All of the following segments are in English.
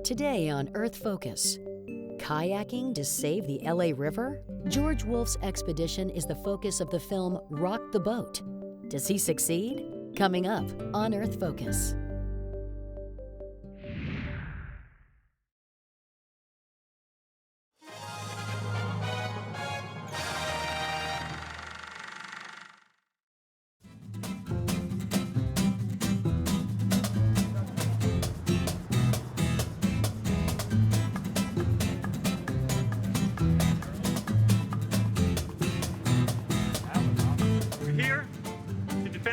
Today on Earth Focus, kayaking to save the LA River? George Wolfe's expedition is the focus of the film Rock the Boat. Does he succeed? Coming up on Earth Focus.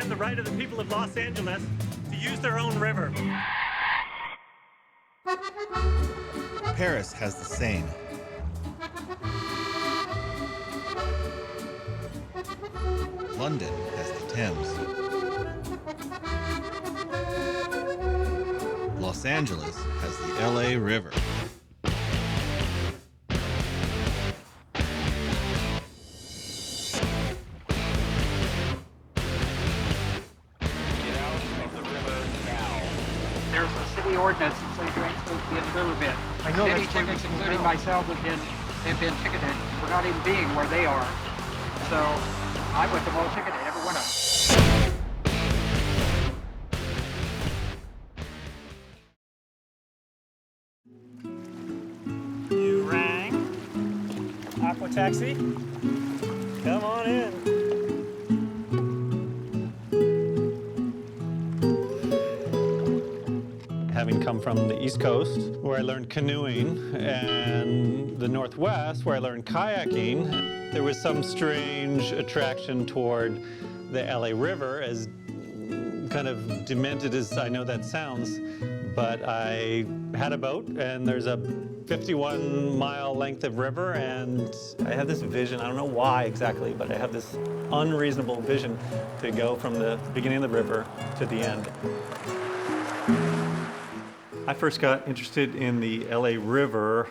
The right of the people of Los Angeles to use their own river. Paris has the Seine. London has the Thames. Los Angeles has the LA River. Ordinance and say you're supposed to be in the river bed. I know city tickets, including myself, have been ticketed for not even being where they are. So I went them all ticketed, every one of them. You rang? Aqua Taxi? Come on in. Having come from the East Coast, where I learned canoeing, and the Northwest, where I learned kayaking, there was some strange attraction toward the LA River, as kind of demented as I know that sounds. But I had a boat, and there's a 51-mile length of river, and I have this vision, I don't know why exactly, but I have this unreasonable vision to go from the beginning of the river to the end. I first got interested in the LA River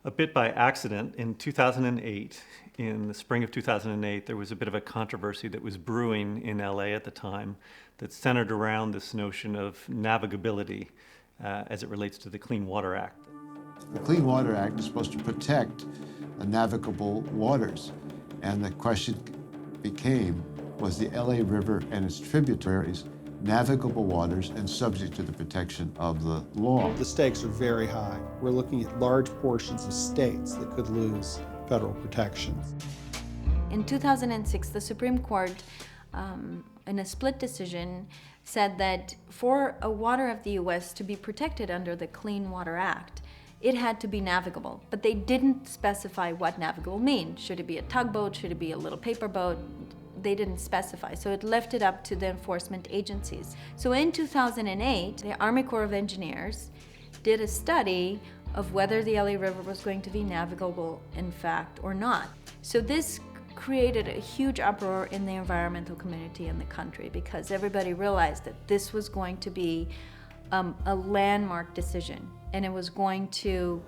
a bit by accident in 2008. In the spring of 2008, there was a bit of a controversy that was brewing in LA at the time that centered around this notion of navigability as it relates to the Clean Water Act. The Clean Water Act is supposed to protect the navigable waters, and the question became, was the LA River and its tributaries navigable waters and subject to the protection of the law? The stakes are very high. We're looking at large portions of states that could lose federal protections. In 2006, the Supreme Court, in a split decision, said that for a water of the U.S. to be protected under the Clean Water Act, it had to be navigable. But they didn't specify what navigable means. Should it be a tugboat? Should it be a little paper boat? They didn't specify, so it left it up to the enforcement agencies. So in 2008, the Army Corps of Engineers did a study of whether the LA River was going to be navigable in fact or not. So this created a huge uproar in the environmental community in the country because everybody realized that this was going to be a landmark decision, and it was going to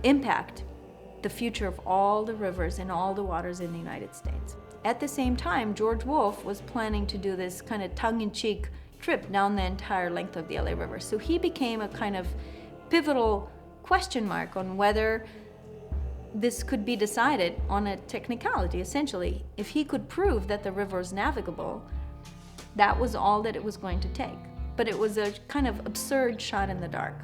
impact the future of all the rivers and all the waters in the United States. At the same time, George Wolfe was planning to do this kind of tongue-in-cheek trip down the entire length of the LA River. So he became a kind of pivotal question mark on whether this could be decided on a technicality, essentially. If he could prove that the river is navigable, that was all that it was going to take. But it was a kind of absurd shot in the dark.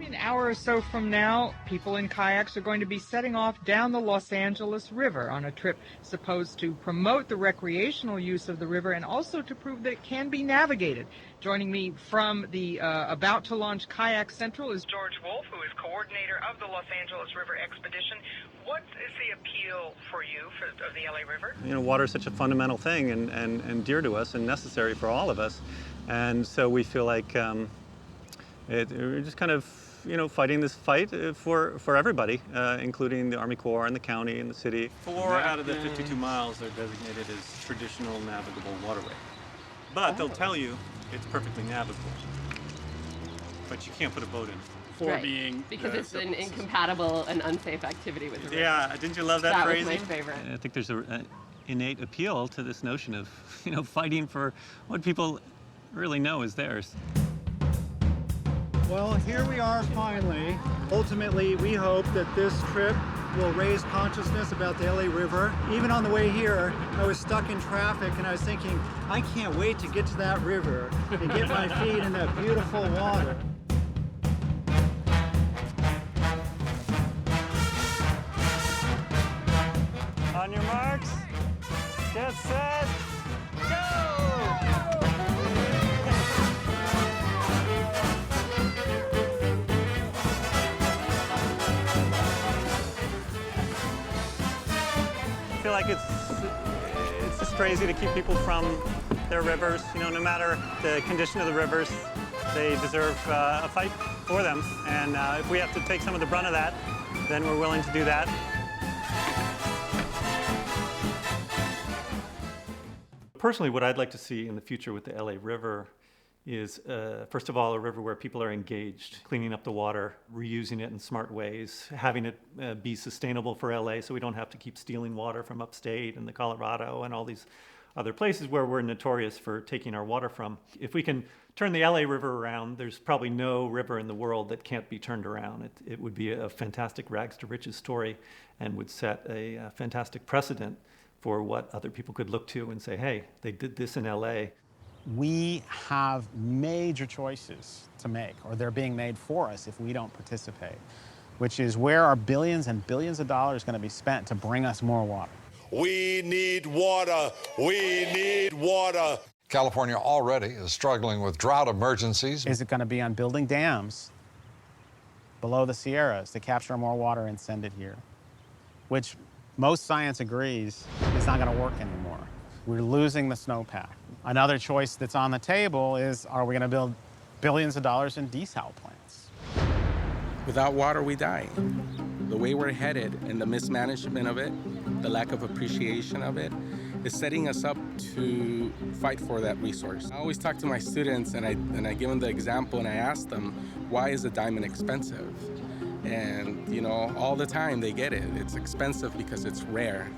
An hour or so from now, people in kayaks are going to be setting off down the Los Angeles River on a trip supposed to promote the recreational use of the river and also to prove that it can be navigated. Joining me from the about to launch Kayak Central is George Wolfe, who is coordinator of the Los Angeles River expedition. What is the appeal for you of the LA River? You know, water is such a fundamental thing and dear to us and necessary for all of us. And so we feel like we're just kind of fighting this fight for everybody, including the Army Corps and the county and the city. 4 out of the 52 miles are designated as traditional navigable waterway. But they'll tell you it's perfectly navigable. But you can't put a boat in. Right. Being because it's an incompatible and unsafe activity with the river. Yeah, didn't you love that phrasing? That was my favorite. I think there's an innate appeal to this notion of fighting for what people really know is theirs. Well, here we are finally. Ultimately, we hope that this trip will raise consciousness about the LA River. Even on the way here, I was stuck in traffic and I was thinking, I can't wait to get to that river and get my feet in that beautiful water. On your marks, get set, go! I feel like it's just crazy to keep people from their rivers. You know, no matter the condition of the rivers, they deserve a fight for them. And if we have to take some of the brunt of that, then we're willing to do that. Personally, what I'd like to see in the future with the LA River is, first of all, a river where people are engaged, cleaning up the water, reusing it in smart ways, having it be sustainable for LA so we don't have to keep stealing water from upstate and the Colorado and all these other places where we're notorious for taking our water from. If we can turn the LA River around, there's probably no river in the world that can't be turned around. It would be a fantastic rags to riches story and would set a fantastic precedent for what other people could look to and say, hey, they did this in LA. We have major choices to make, or they're being made for us if we don't participate, which is where are billions and billions of dollars going to be spent to bring us more water? We need water. We need water. California already is struggling with drought emergencies. Is it going to be on building dams below the Sierras to capture more water and send it here? Which most science agrees is not going to work anymore. We're losing the snowpack. Another choice that's on the table is, are we going to build billions of dollars in desal plants? Without water, we die. The way we're headed and the mismanagement of it, the lack of appreciation of it, is setting us up to fight for that resource. I always talk to my students and I give them the example and I ask them, why is a diamond expensive? And, you know, all the time they get it. It's expensive because it's rare.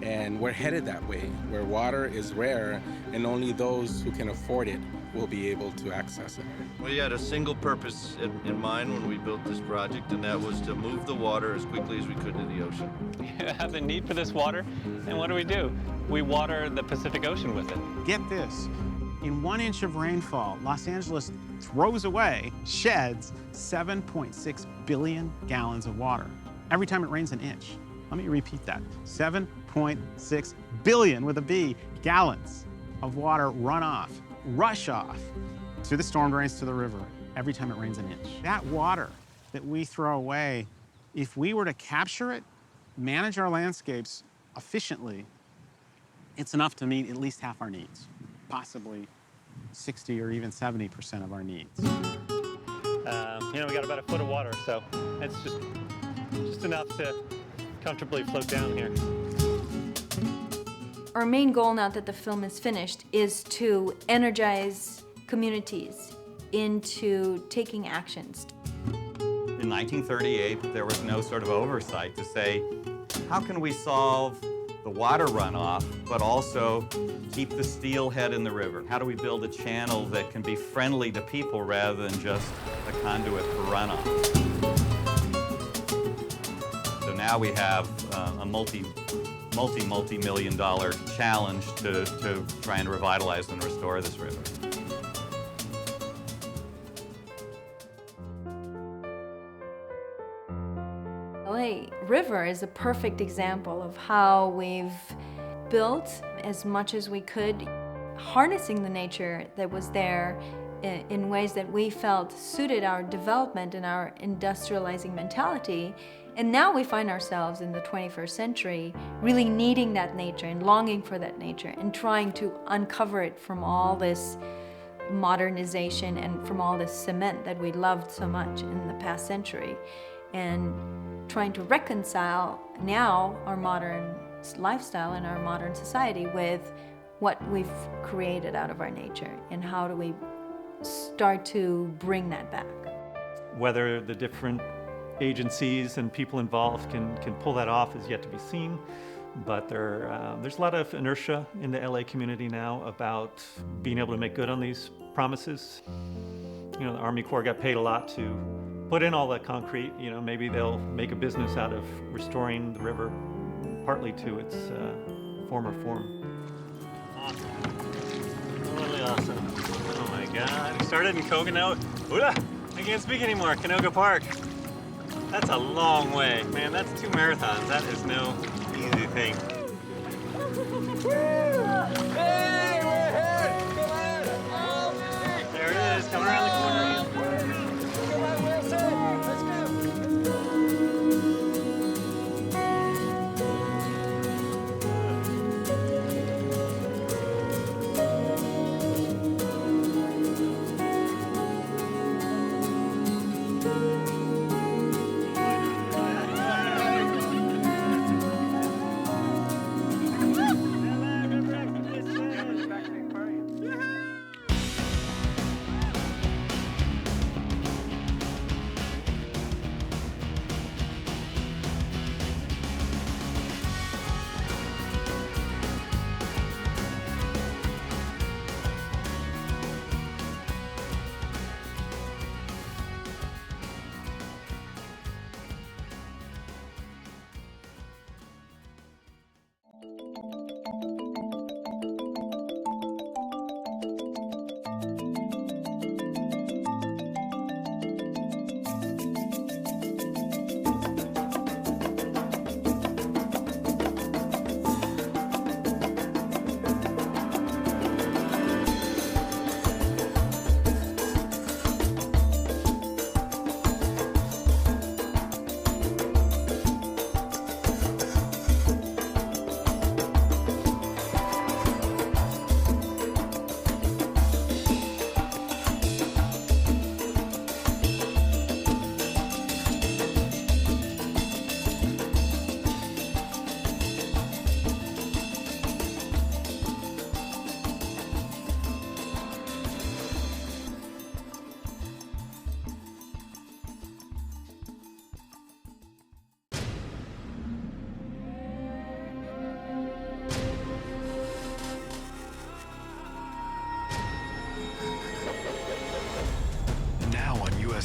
And we're headed that way, where water is rare and only those who can afford it will be able to access it. We had a single purpose in mind when we built this project, and that was to move the water as quickly as we could to the ocean. We have a need for this water, and what do? We water the Pacific Ocean with it. Get this, in 1 inch of rainfall, Los Angeles throws away, sheds 7.6 billion gallons of water every time it rains an inch. Let me repeat that, 7.6 billion, with a B, gallons of water rush off to the storm drains to the river every time it rains an inch. That water that we throw away, if we were to capture it, manage our landscapes efficiently, it's enough to meet at least half our needs, possibly 60 or even 70% of our needs. You know, we got about a foot of water, so it's just enough to comfortably float down here. Our main goal now that the film is finished is to energize communities into taking actions. In 1938, there was no sort of oversight to say, how can we solve the water runoff, but also keep the steelhead in the river? How do we build a channel that can be friendly to people rather than just a conduit for runoff? So now we have a multi-million dollar challenge to try and revitalize and restore this river. LA River is a perfect example of how we've built as much as we could, harnessing the nature that was there in ways that we felt suited our development and our industrializing mentality. And now we find ourselves in the 21st century really needing that nature and longing for that nature and trying to uncover it from all this modernization and from all this cement that we loved so much in the past century, and trying to reconcile now our modern lifestyle and our modern society with what we've created out of our nature, and how do we start to bring that back. Whether the different agencies and people involved can pull that off is yet to be seen, but there's a lot of inertia in the LA community now about being able to make good on these promises. the Army Corps got paid a lot to put in all that concrete. Maybe they'll make a business out of restoring the river partly to its former form. Awesome. Really awesome. Oh my God. We started in Coconut. Ooh, I can't speak anymore. Canoga Park. That's a long way. Man, that's 2 marathons. That is no easy thing. Hey, we're ahead! Come on! There it is, coming around the corner. Come on, Wilson! Let's go!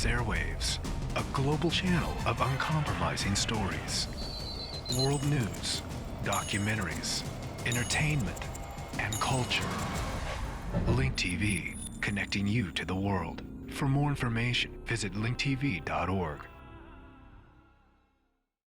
Airwaves, a global channel of uncompromising stories, world news, documentaries, entertainment, and culture. Link TV, connecting you to the world. For more information, visit linktv.org.